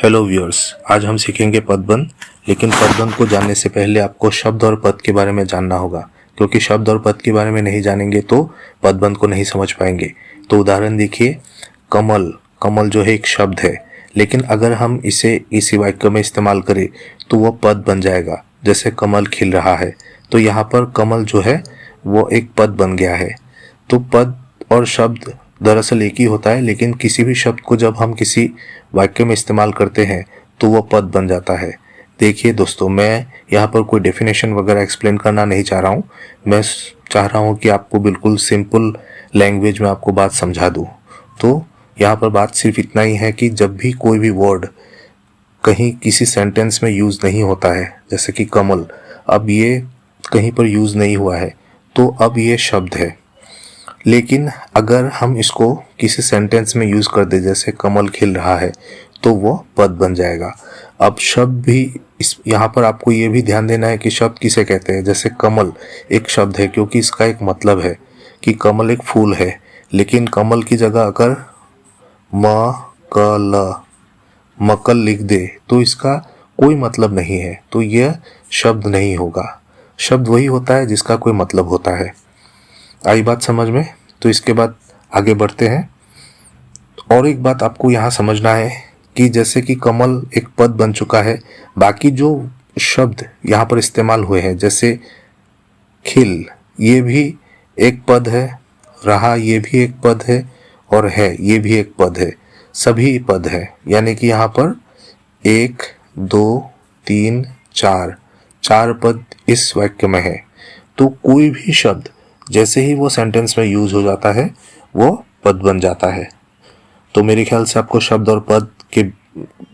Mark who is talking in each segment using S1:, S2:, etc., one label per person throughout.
S1: Hello viewers, आज हम सीखेंगे पदबंध। लेकिन पदबंध को जानने से पहले आपको शब्द और पद के बारे में जानना होगा, क्योंकि शब्द और पद के बारे में नहीं जानेंगे तो पदबंध को नहीं समझ पाएंगे। तो उदाहरण देखिए, कमल। कमल जो है एक शब्द है, लेकिन अगर हम इसे इसी वाक्य में इस्तेमाल करें तो वह पद बन जाएगा। जैसे कमल खिल रहा है, तो यहाँ पर कमल जो है वो एक पद बन गया है। तो पद और शब्द दरअसल एक ही होता है, लेकिन किसी भी शब्द को जब हम किसी वाक्य में इस्तेमाल करते हैं तो वह पद बन जाता है। देखिए दोस्तों, मैं यहाँ पर कोई डेफिनेशन वगैरह एक्सप्लेन करना नहीं चाह रहा हूँ। मैं चाह रहा हूँ कि आपको बिल्कुल सिंपल लैंग्वेज में आपको बात समझा दूँ। तो यहाँ पर बात सिर्फ इतना ही है कि जब भी कोई भी वर्ड कहीं किसी सेंटेंस में यूज़ नहीं होता है, जैसे कि कमल, अब ये कहीं पर यूज़ नहीं हुआ है तो अब ये शब्द है। लेकिन अगर हम इसको किसी सेंटेंस में यूज़ कर दे, जैसे कमल खिल रहा है, तो वो पद बन जाएगा। अब शब्द भी इस यहाँ पर आपको ये भी ध्यान देना है कि शब्द किसे कहते हैं। जैसे कमल एक शब्द है क्योंकि इसका एक मतलब है कि कमल एक फूल है, लेकिन कमल की जगह अगर मकल लिख दे तो इसका कोई मतलब नहीं है, तो यह शब्द नहीं होगा। शब्द वही होता है जिसका कोई मतलब होता है। आई बात समझ में? तो इसके बाद आगे बढ़ते हैं। और एक बात आपको यहाँ समझना है कि जैसे कि कमल एक पद बन चुका है, बाकी जो शब्द यहाँ पर इस्तेमाल हुए हैं, जैसे खिल, ये भी एक पद है, रहा ये भी एक पद है, और है ये भी एक पद है। सभी पद है, यानी कि यहाँ पर 1 2 3 4 पद इस वाक्य में है। तो कोई भी शब्द जैसे ही वो सेंटेंस में यूज हो जाता है वो पद बन जाता है। तो मेरे ख्याल से आपको शब्द और पद के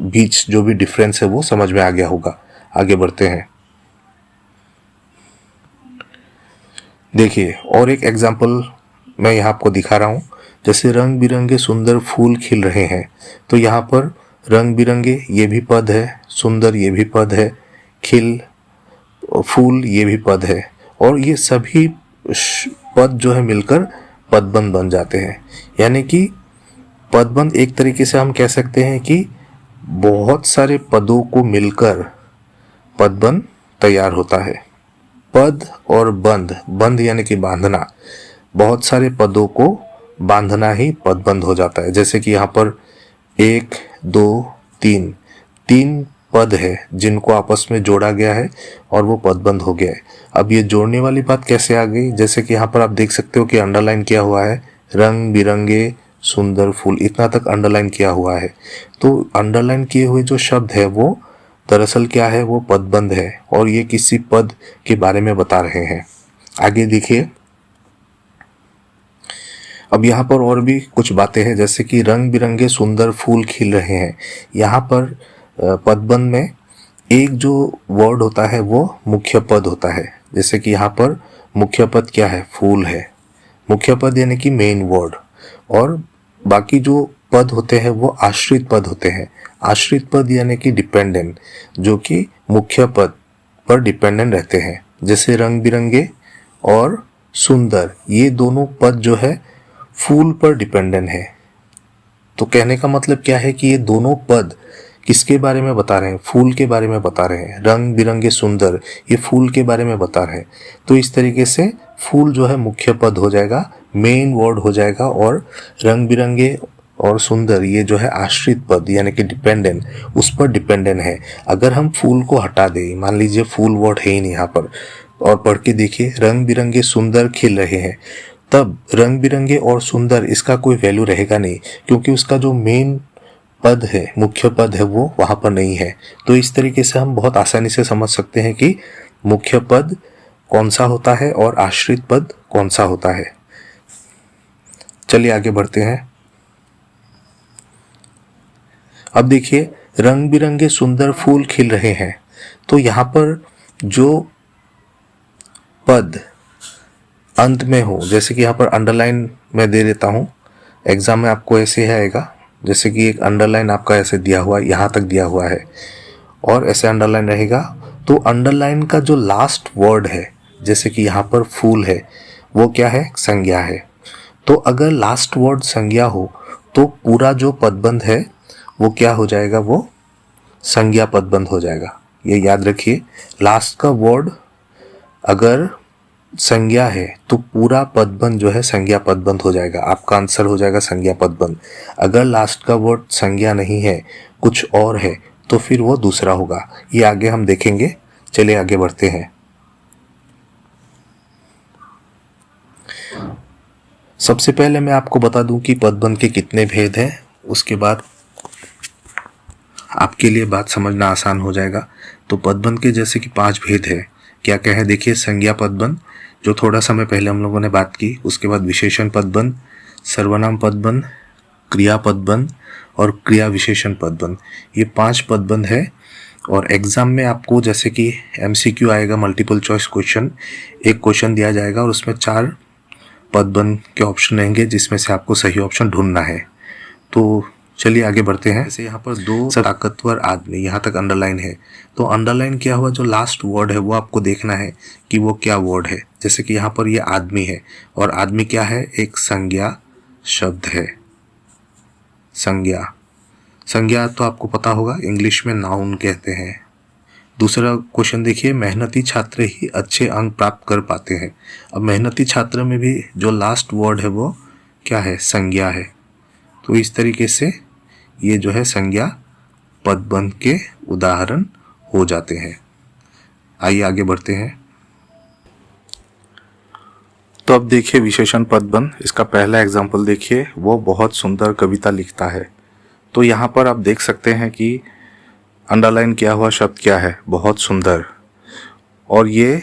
S1: बीच जो भी डिफरेंस है वो समझ में आ गया होगा। आगे बढ़ते हैं। देखिए, और एक एग्जांपल मैं यहाँ आपको दिखा रहा हूँ। जैसे रंग बिरंगे सुंदर फूल खिल रहे हैं, तो यहाँ पर रंग बिरंगे ये भी पद है, सुंदर ये भी पद है, खिल फूल ये भी पद है, और ये सभी पद जो है मिलकर पदबंध बन जाते हैं। यानी कि पदबंध एक तरीके से हम कह सकते हैं कि बहुत सारे पदों को मिलकर पदबंध तैयार होता है। पद और बंध, बंध यानी कि बांधना, बहुत सारे पदों को बांधना ही पदबंध हो जाता है। जैसे कि यहाँ पर 1 2 3 पद है जिनको आपस में जोड़ा गया है और वो पदबंध हो गया है। अब ये जोड़ने वाली बात कैसे आ गई? जैसे कि यहाँ पर आप देख सकते हो कि अंडरलाइन किया हुआ है, रंग बिरंगे सुंदर फूल, इतना तक अंडरलाइन किया हुआ है। तो अंडरलाइन किए हुए जो शब्द है वो दरअसल क्या है, वो पदबंध है और ये किसी पद के बारे में बता रहे हैं। आगे देखिए, अब यहाँ पर और भी कुछ बातें हैं। जैसे कि रंग बिरंगे सुंदर फूल खिल रहे हैं, यहाँ पर पदबंध में एक जो वर्ड होता है वो मुख्य पद होता है। जैसे कि यहाँ पर मुख्य पद क्या है, फूल है। मुख्य पद यानी कि मेन वर्ड, और बाकी जो पद होते हैं वो आश्रित पद होते हैं। आश्रित पद यानी कि डिपेंडेंट, जो कि मुख्य पद पर डिपेंडेंट रहते हैं। जैसे रंग बिरंगे और सुंदर, ये दोनों पद जो है फूल पर डिपेंडेंट है। तो कहने का मतलब क्या है कि ये दोनों पद किसके बारे में बता रहे हैं? फूल के बारे में बता रहे हैं। रंग बिरंगे सुंदर, ये फूल के बारे में बता रहे हैं। तो इस तरीके से फूल जो है मुख्य पद हो जाएगा, मेन वर्ड हो जाएगा, और रंग बिरंगे और सुंदर ये जो है आश्रित पद यानी कि डिपेंडेंट, उस पर डिपेंडेंट है। अगर हम फूल को हटा दें, मान लीजिए फूल वर्ड है ही नहीं यहाँ पर, और पढ़ के देखिए रंग बिरंगे सुंदर खिल रहे हैं, तब रंग बिरंगे और सुंदर इसका कोई वैल्यू रहेगा नहीं, क्योंकि उसका जो मेन पद है, मुख्य पद है, वो वहां पर नहीं है। तो इस तरीके से हम बहुत आसानी से समझ सकते हैं कि मुख्य पद कौन सा होता है और आश्रित पद कौन सा होता है। चलिए आगे बढ़ते हैं। अब देखिए, रंग बिरंगे सुंदर फूल खिल रहे हैं, तो यहाँ पर जो पद अंत में हो, जैसे कि यहाँ पर अंडरलाइन मैं दे देता हूँ, एग्जाम में आपको ऐसे ही आएगा। जैसे कि एक अंडरलाइन आपका ऐसे दिया हुआ, यहाँ तक दिया हुआ है और ऐसे अंडरलाइन रहेगा। तो अंडरलाइन का जो लास्ट वर्ड है, जैसे कि यहाँ पर फूल है, वो क्या है, संज्ञा है। तो अगर लास्ट वर्ड संज्ञा हो तो पूरा जो पदबंध है वो क्या हो जाएगा, वो संज्ञा पदबंध हो जाएगा। ये याद रखिए, लास्ट का वर्ड अगर संज्ञा है तो पूरा पदबंध जो है संज्ञा पदबंध हो जाएगा। आपका आंसर हो जाएगा संज्ञा पदबंध। अगर लास्ट का वर्ड संज्ञा नहीं है, कुछ और है, तो फिर वो दूसरा होगा। ये आगे हम देखेंगे। चलिए आगे बढ़ते हैं। सबसे पहले मैं आपको बता दूं कि पदबंध के कितने भेद हैं, उसके बाद आपके लिए बात समझना आसान हो जाएगा। तो पदबंध के जैसे कि 5 भेद है। क्या क्या है देखिए, संज्ञा पदबंध जो थोड़ा समय पहले हम लोगों ने बात की, उसके बाद विशेषण पदबंध, सर्वनाम पदबंध, क्रिया पदबंध और क्रिया विशेषण पदबंध। ये 5 पदबंध है। और एग्जाम में आपको जैसे कि MCQ आएगा, मल्टीपल चॉइस क्वेश्चन, एक क्वेश्चन दिया जाएगा और उसमें 4 पदबंध के ऑप्शन रहेंगे जिसमें से आपको सही ऑप्शन ढूंढना है। तो चलिए आगे बढ़ते हैं। जैसे यहाँ पर 2 ताकतवर आदमी, यहाँ तक अंडरलाइन है, तो अंडरलाइन क्या हुआ, जो लास्ट वर्ड है वो आपको देखना है कि वो क्या वर्ड है। जैसे कि यहाँ पर ये आदमी है और आदमी क्या है, एक संज्ञा शब्द है। संज्ञा तो आपको पता होगा, इंग्लिश में नाउन कहते हैं। दूसरा क्वेश्चन देखिए, मेहनती छात्र ही अच्छे अंक प्राप्त कर पाते हैं। अब मेहनती छात्र में भी जो लास्ट वर्ड है वो क्या है, संज्ञा है। तो इस तरीके से ये जो है संज्ञा पदबंध के उदाहरण हो जाते हैं। आइए आगे बढ़ते हैं। तो अब देखिए विशेषण पदबंध, इसका पहला एग्जाम्पल देखिए। वो बहुत सुंदर कविता लिखता है। तो यहाँ पर आप देख सकते हैं कि अंडरलाइन किया हुआ शब्द क्या है, बहुत सुंदर। और ये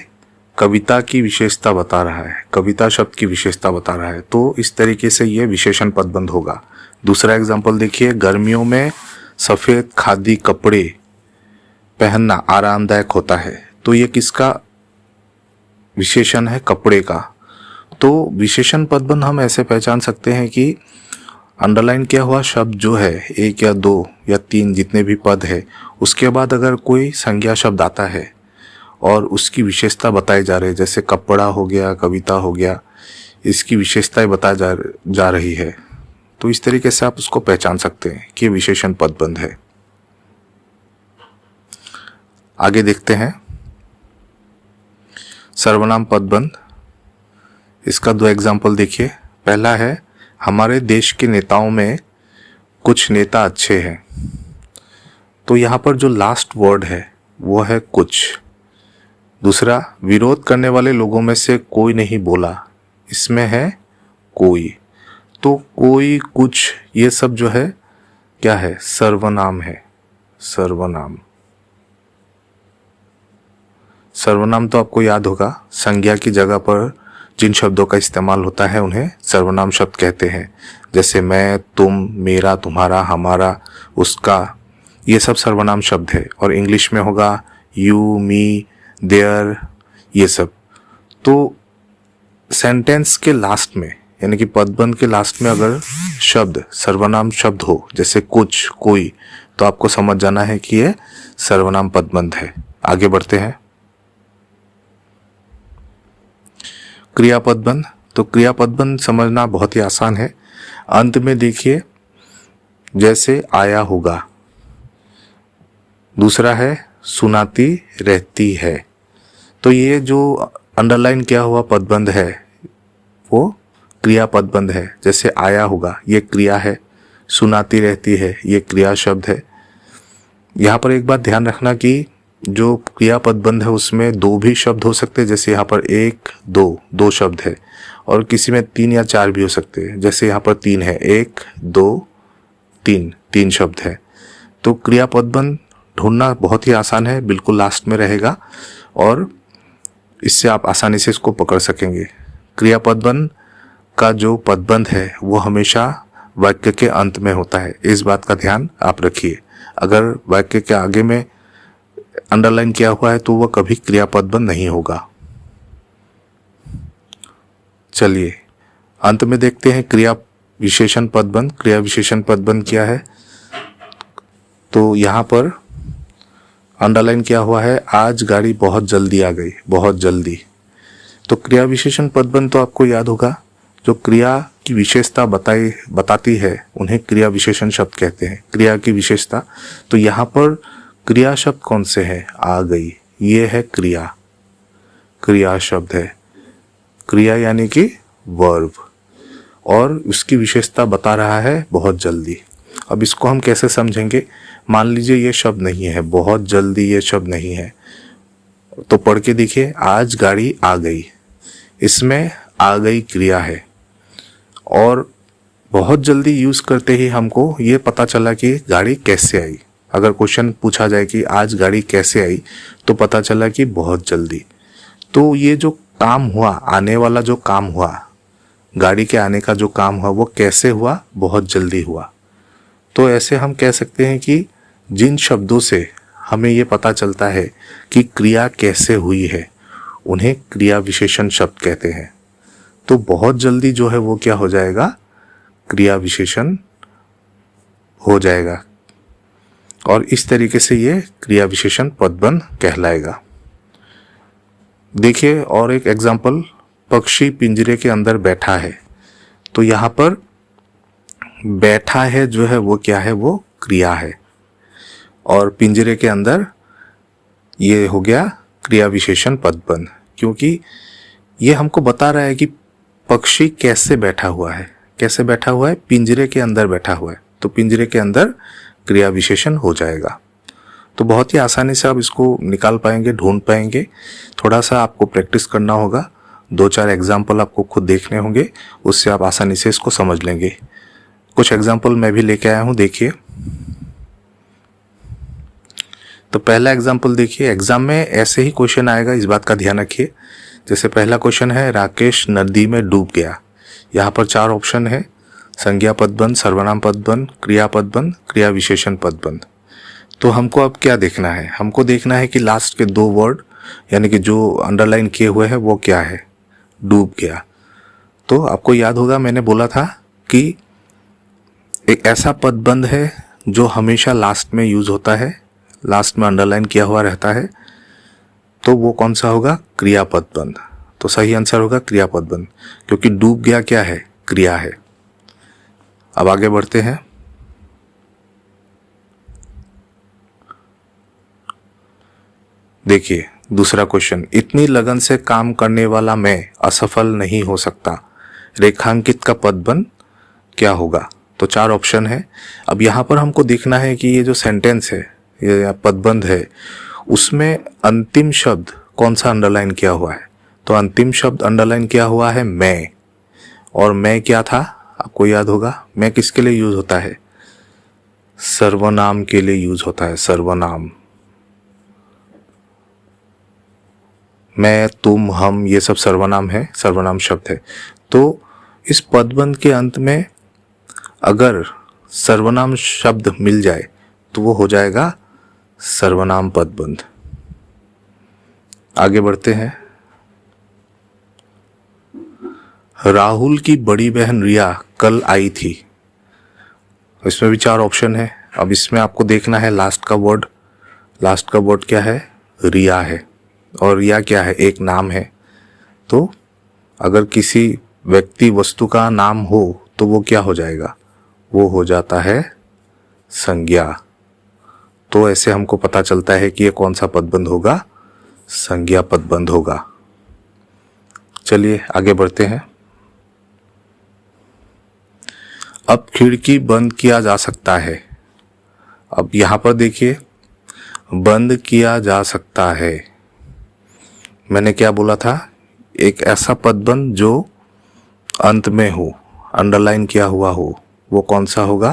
S1: कविता की विशेषता बता रहा है, कविता शब्द की विशेषता बता रहा है। तो इस तरीके से ये विशेषण पदबंध होगा। दूसरा एग्जाम्पल देखिए, गर्मियों में सफ़ेद खादी कपड़े पहनना आरामदायक होता है। तो ये किसका विशेषण है, कपड़े का। तो विशेषण पदबंध हम ऐसे पहचान सकते हैं कि अंडरलाइन किया हुआ शब्द जो है, 1 या 2 या 3 जितने भी पद है, उसके बाद अगर कोई संज्ञा शब्द आता है और उसकी विशेषता बताई जा रही है, जैसे कपड़ा हो गया, कविता हो गया, इसकी विशेषताएं बताई जा रही है, तो इस तरीके से आप उसको पहचान सकते हैं कि विशेषण पदबंध है। आगे देखते हैं सर्वनाम पदबंध। इसका 2 एग्जाम्पल देखिए। पहला है, हमारे देश के नेताओं में कुछ नेता अच्छे हैं। तो यहाँ पर जो लास्ट वर्ड है वो है कुछ। दूसरा, विरोध करने वाले लोगों में से कोई नहीं बोला, इसमें है कोई। तो कोई, कुछ, ये सब जो है क्या है, सर्वनाम है। सर्वनाम तो आपको याद होगा, संज्ञा की जगह पर जिन शब्दों का इस्तेमाल होता है उन्हें सर्वनाम शब्द कहते हैं। जैसे मैं, तुम, मेरा, तुम्हारा, हमारा, उसका, ये सब सर्वनाम शब्द है। और इंग्लिश में होगा यू, मी, देयर, ये सब। तो सेंटेंस के लास्ट में, यानी कि पदबंध के लास्ट में अगर शब्द सर्वनाम शब्द हो, जैसे कुछ, कोई, तो आपको समझ जाना है कि ये सर्वनाम पदबंध है। आगे बढ़ते हैं। क्रिया पदबंध। तो क्रिया पदबंध समझना बहुत ही आसान है। अंत में देखिए, जैसे आया होगा। दूसरा है सुनाती रहती है। तो ये जो अंडरलाइन किया हुआ पदबंध है वो क्रिया पदबंध है। जैसे आया होगा, ये क्रिया है, सुनाती रहती है, ये क्रिया शब्द है। यहाँ पर एक बात ध्यान रखना कि जो क्रिया पदबंध है उसमें 2 भी शब्द हो सकते हैं। जैसे यहाँ पर 1, 2 शब्द है, और किसी में 3 या 4 भी हो सकते हैं। जैसे यहाँ पर 3 है, 1, 2, 3 शब्द है। तो क्रिया पदबंध ढूंढना बहुत ही आसान है, बिल्कुल लास्ट में रहेगा और इससे आप आसानी से इसको पकड़ सकेंगे। क्रिया पदबंध का जो पदबंध है वो हमेशा वाक्य के अंत में होता है, इस बात का ध्यान आप रखिए। अगर वाक्य के आगे में अंडरलाइन किया हुआ है तो वह कभी क्रिया पदबंध नहीं होगा। चलिए अंत में देखते हैं क्रिया विशेषण पदबंध। क्रिया विशेषण पदबंध क्या है, तो यहाँ पर अंडरलाइन किया हुआ है, आज गाड़ी बहुत जल्दी आ गई, बहुत जल्दी। तो क्रिया विशेषण पदबंध तो आपको याद होगा, जो क्रिया की विशेषता बताती है उन्हें क्रिया विशेषण शब्द कहते हैं। क्रिया की विशेषता, तो यहाँ पर क्रिया शब्द कौन से हैं? आ गई, ये है क्रिया, क्रिया शब्द है। क्रिया यानी कि वर्ब, और उसकी विशेषता बता रहा है बहुत जल्दी। अब इसको हम कैसे समझेंगे? मान लीजिए ये शब्द नहीं है, बहुत जल्दी ये शब्द नहीं है, तो पढ़ के देखिए, आज गाड़ी आ गई, इसमें आ गई क्रिया है, और बहुत जल्दी यूज करते ही हमको ये पता चला कि गाड़ी कैसे आई। अगर क्वेश्चन पूछा जाए कि आज गाड़ी कैसे आई, तो पता चला कि बहुत जल्दी। तो ये जो काम हुआ, आने वाला जो काम हुआ, गाड़ी के आने का जो काम हुआ, वो कैसे हुआ? बहुत जल्दी हुआ। तो ऐसे हम कह सकते हैं कि जिन शब्दों से हमें ये पता चलता है कि क्रिया कैसे हुई है, उन्हें क्रिया विशेषण शब्द कहते हैं। तो बहुत जल्दी जो है वो क्या हो जाएगा? क्रिया विशेषण हो जाएगा, और इस तरीके से ये क्रिया विशेषण पदबंध कहलाएगा। देखिए और एक एग्जाम्पल, पक्षी पिंजरे के अंदर बैठा है। तो यहाँ पर बैठा है जो है वो क्या है? वो क्रिया है, और पिंजरे के अंदर ये हो गया क्रिया विशेषण पदबंध, क्योंकि ये हमको बता रहा है कि पक्षी कैसे बैठा हुआ है। कैसे बैठा हुआ है? पिंजरे के अंदर बैठा हुआ है, तो पिंजरे के अंदर क्रिया विशेषण हो जाएगा। तो बहुत ही आसानी से आप इसको निकाल पाएंगे, ढूंढ पाएंगे। थोड़ा सा आपको प्रैक्टिस करना होगा, 2-4 एग्जाम्पल आपको खुद देखने होंगे, उससे आप आसानी से इसको समझ लेंगे। कुछ एग्जाम्पल मैं भी लेके आया हूं, देखिए। तो पहला एग्जाम्पल देखिए, एग्जाम में ऐसे ही क्वेश्चन आएगा, इस बात का ध्यान रखिए। जैसे पहला क्वेश्चन है, राकेश नदी में डूब गया। यहाँ पर 4 ऑप्शन है, संज्ञा पदबंध, सर्वनाम पदबंध, क्रिया पदबंध, क्रिया विशेषण पदबंध। तो हमको अब क्या देखना है? हमको देखना है कि लास्ट के 2 वर्ड यानी कि जो अंडरलाइन किए हुए हैं वो क्या है? डूब गया। तो आपको याद होगा मैंने बोला था कि एक ऐसा पदबंध है जो हमेशा लास्ट में यूज होता है, लास्ट में अंडरलाइन किया हुआ रहता है। तो वो कौन सा होगा? क्रिया पदबंध। तो सही आंसर होगा क्रिया पदबंध, क्योंकि डूब गया क्या है? क्रिया है। अब आगे बढ़ते हैं। देखिए दूसरा क्वेश्चन, इतनी लगन से काम करने वाला मैं असफल नहीं हो सकता। रेखांकित का पदबंध क्या होगा? तो 4 ऑप्शन है। अब यहाँ पर हमको देखना है कि ये जो सेंटेंस है, ये पदबंध है, उसमें अंतिम शब्द कौन सा अंडरलाइन किया हुआ है? तो अंतिम शब्द अंडरलाइन किया हुआ है मैं, और मैं क्या था? आपको याद होगा, मैं किसके लिए यूज होता है? सर्वनाम के लिए यूज होता है, सर्वनाम। मैं, तुम, हम, ये सब सर्वनाम है, सर्वनाम शब्द है। तो इस पदबंध के अंत में अगर सर्वनाम शब्द मिल जाए तो वो हो जाएगा सर्वनाम पदबंध। आगे बढ़ते हैं। राहुल की बड़ी बहन रिया कल आई थी। इसमें भी 4 ऑप्शन है। अब इसमें आपको देखना है लास्ट का वर्ड। लास्ट का वर्ड क्या है? रिया है, और रिया क्या है? एक नाम है। तो अगर किसी व्यक्ति वस्तु का नाम हो तो वो क्या हो जाएगा? वो हो जाता है संज्ञा। तो ऐसे हमको पता चलता है कि ये कौन सा पदबंध होगा? संज्ञा पदबंध होगा। चलिए आगे बढ़ते हैं। अब खिड़की बंद किया जा सकता है। अब यहां पर देखिए, बंद किया जा सकता है, मैंने क्या बोला था? एक ऐसा पदबंध जो अंत में हो, अंडरलाइन किया हुआ हो, वो कौन सा होगा?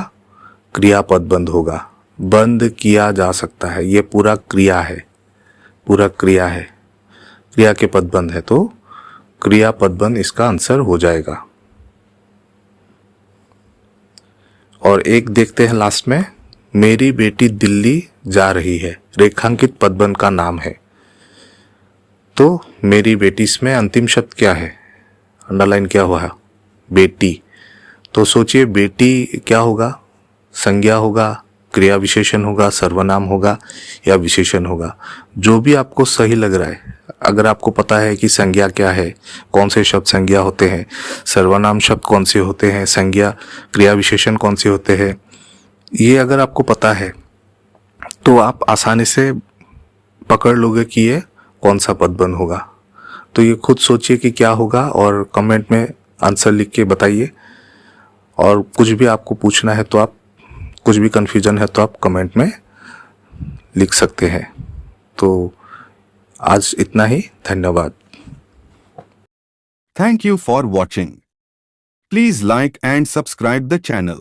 S1: क्रिया पदबंध होगा। बंद किया जा सकता है, ये पूरा क्रिया है, पूरा क्रिया है, क्रिया के पदबंध है, तो क्रिया पदबंध इसका आंसर हो जाएगा। और एक देखते हैं लास्ट में, मेरी बेटी दिल्ली जा रही है। रेखांकित पदबंध का नाम है। तो मेरी बेटी, इसमें अंतिम शब्द क्या है? अंडरलाइन क्या हुआ है? बेटी। तो सोचिए बेटी क्या होगा? संज्ञा होगा, क्रिया विशेषण होगा, सर्वनाम होगा या विशेषण होगा? जो भी आपको सही लग रहा है। अगर आपको पता है कि संज्ञा क्या है, कौन से शब्द संज्ञा होते हैं, सर्वनाम शब्द कौन से होते हैं, संज्ञा क्रिया विशेषण कौन से होते हैं, ये अगर आपको पता है तो आप आसानी से पकड़ लोगे कि ये कौन सा पदबंध होगा। तो ये खुद सोचिए कि क्या होगा और कमेंट में आंसर लिख के बताइए। और कुछ भी आपको पूछना है तो आप, कुछ भी कन्फ्यूजन है तो आप कमेंट में लिख सकते हैं। तो आज इतना ही, धन्यवाद।
S2: Thank you for watching. Please like and subscribe the channel.